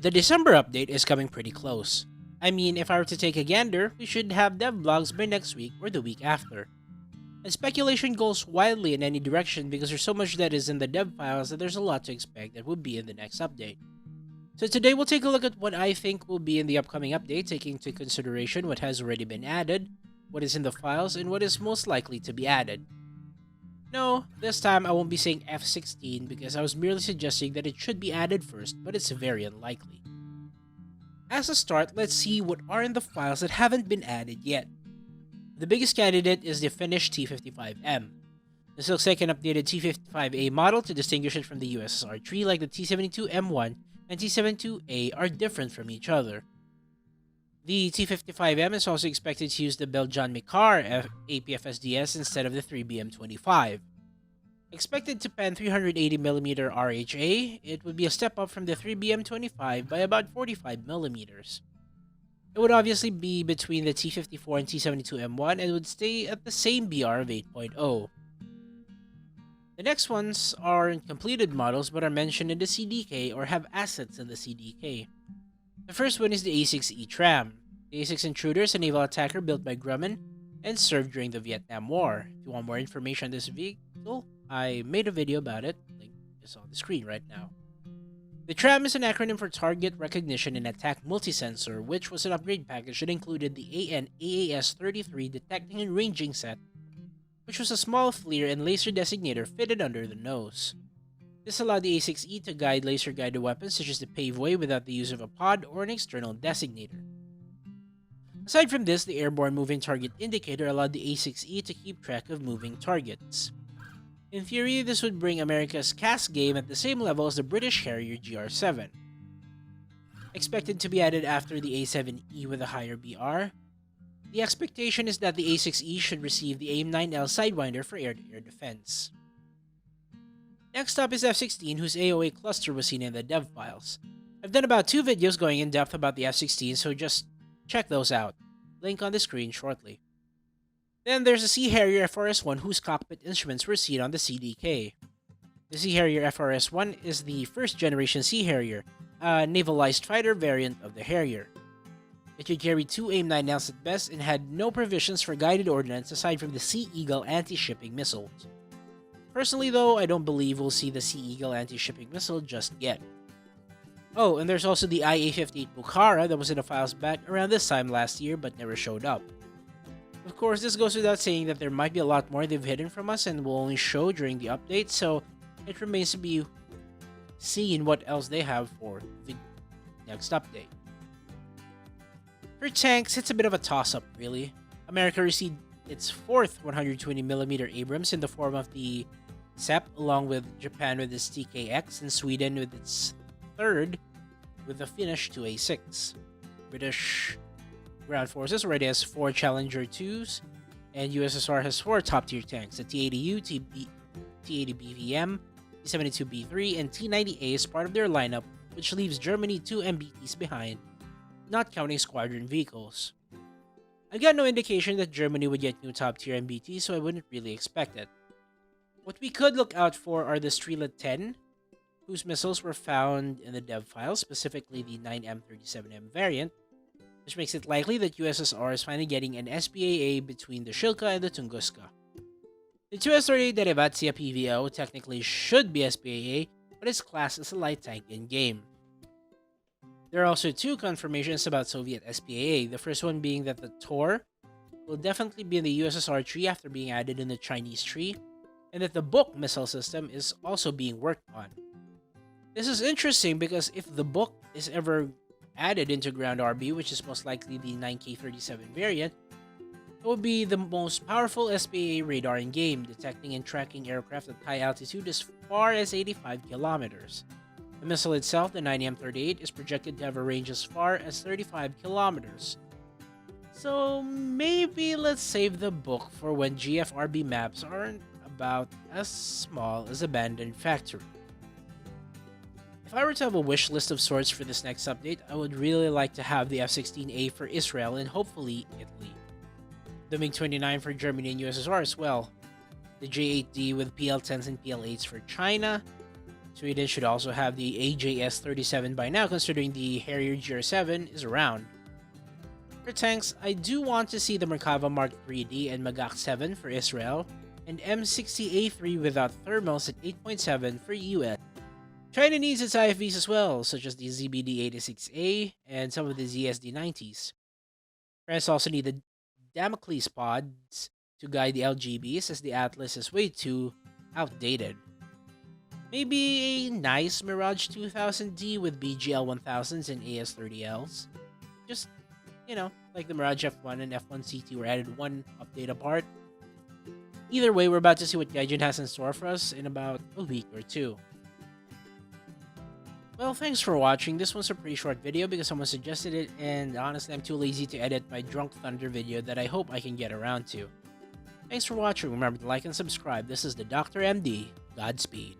The December update is coming pretty close. I mean, if I were to take a gander, we should have devlogs by next week or the week after. And speculation goes wildly in any direction because there's so much that is in the dev files that there's a lot to expect that will be in the next update. So today we'll take a look at what I think will be in the upcoming update, taking into consideration what has already been added, what is in the files, and what is most likely to be added. No, this time I won't be saying F16 because I was merely suggesting that it should be added first, but it's very unlikely. As a start, let's see what are in the files that haven't been added yet. The biggest candidate is the finished T55M. This looks like an updated T55A model to distinguish it from the USSR tree, like the T72M1 and T72A are different from each other. The T55M is also expected to use the Beljan Mikar APFSDS instead of the 3BM25. Expected to pen 380mm RHA, it would be a step up from the 3BM25 by about 45mm. It would obviously be between the T54 and T72M1 and would stay at the same BR of 8.0. The next ones aren't completed models but are mentioned in the CDK or have assets in the CDK. The first one is the A6E Tram. The A6 Intruder is a naval attacker built by Grumman and served during the Vietnam War. If you want more information on this vehicle, I made a video about it. Link is on the screen right now. The TRAM is an acronym for Target Recognition and Attack Multisensor, which was an upgrade package that included the AN-AAS-33 detecting and ranging set, which was a small FLIR and laser designator fitted under the nose. This allowed the A6E to guide laser-guided weapons such as the Paveway without the use of a pod or an external designator. Aside from this, the Airborne Moving Target Indicator allowed the A6E to keep track of moving targets. In theory, this would bring America's CAS game at the same level as the British Harrier GR7. Expected to be added after the A7E with a higher BR, the expectation is that the A6E should receive the AIM-9L Sidewinder for air-to-air defense. Next up is F16, whose AOA cluster was seen in the dev files. I've done about 2 videos going in depth about the F16, so just check those out. Link on the screen shortly. Then there's the Sea Harrier FRS-1 whose cockpit instruments were seen on the CDK. The Sea Harrier FRS-1 is the first generation Sea Harrier, a navalized fighter variant of the Harrier. It could carry 2 AIM-9Ls at best and had no provisions for guided ordnance aside from the Sea Eagle anti-shipping missiles. Personally though, I don't believe we'll see the Sea Eagle anti-shipping missile just yet. Oh, and there's also the IA-58 Bukhara that was in the files back around this time last year but never showed up. Of course, this goes without saying that there might be a lot more they've hidden from us and will only show during the update, so it remains to be seen what else they have for the next update. For tanks, it's a bit of a toss-up really. America received its 4th 120mm Abrams in the form of the SEP, along with Japan with its TKX and Sweden with its 3rd with the Finnish 2A6. British Ground Forces already has 4 Challenger 2s, and USSR has 4 top-tier tanks, the T-80U, T-80BVM, T-72B3, and T-90A is part of their lineup, which leaves Germany 2 MBTs behind, not counting squadron vehicles. I've got no indication that Germany would get new top-tier MBTs, so I wouldn't really expect it. What we could look out for are the Strela 10, whose missiles were found in the dev file, specifically the 9M37M variant, which makes it likely that USSR is finally getting an SPAA between the Shilka and the Tunguska. The 2S38 Derivatia PVO technically should be SPAA, but is classed as a light tank in-game. There are also 2 confirmations about Soviet SPAA, the first one being that the Tor will definitely be in the USSR tree after being added in the Chinese tree, and that the Buk missile system is also being worked on. This is interesting because if the Buk is ever added into Ground RB, which is most likely the 9K37 variant, it would be the most powerful SPAA radar in game, detecting and tracking aircraft at high altitude as far as 85 kilometers. The missile itself, the 9M38, is projected to have a range as far as 35 kilometers. So maybe let's save the Buk for when GFRB maps aren't about as small as Abandoned Factory. If I were to have a wish list of sorts for this next update, I would really like to have the F-16A for Israel and hopefully Italy. The MiG-29 for Germany and USSR as well. The J-8D with PL-10s and PL-8s for China. Sweden should also have the AJS-37 by now, considering the Harrier GR7 is around. For tanks, I do want to see the Merkava Mark 3D and Magak 7 for Israel, and M60A3 without thermals at 8.7 for US. China needs its IFVs as well, such as the ZBD86A and some of the ZSD90s. France also need the Damocles pods to guide the LGBs, as the Atlas is way too outdated. Maybe a nice Mirage 2000D with BGL 1000s and AS30Ls. Just, like the Mirage F1 and F1 CT were added one update apart. Either way, we're about to see what Gaijin has in store for us in about a week or two. Well, thanks for watching. This one's a pretty short video because someone suggested it, and honestly, I'm too lazy to edit my Drunk Thunder video that I hope I can get around to. Thanks for watching. Remember to like and subscribe. This is the Dr. MD. Godspeed.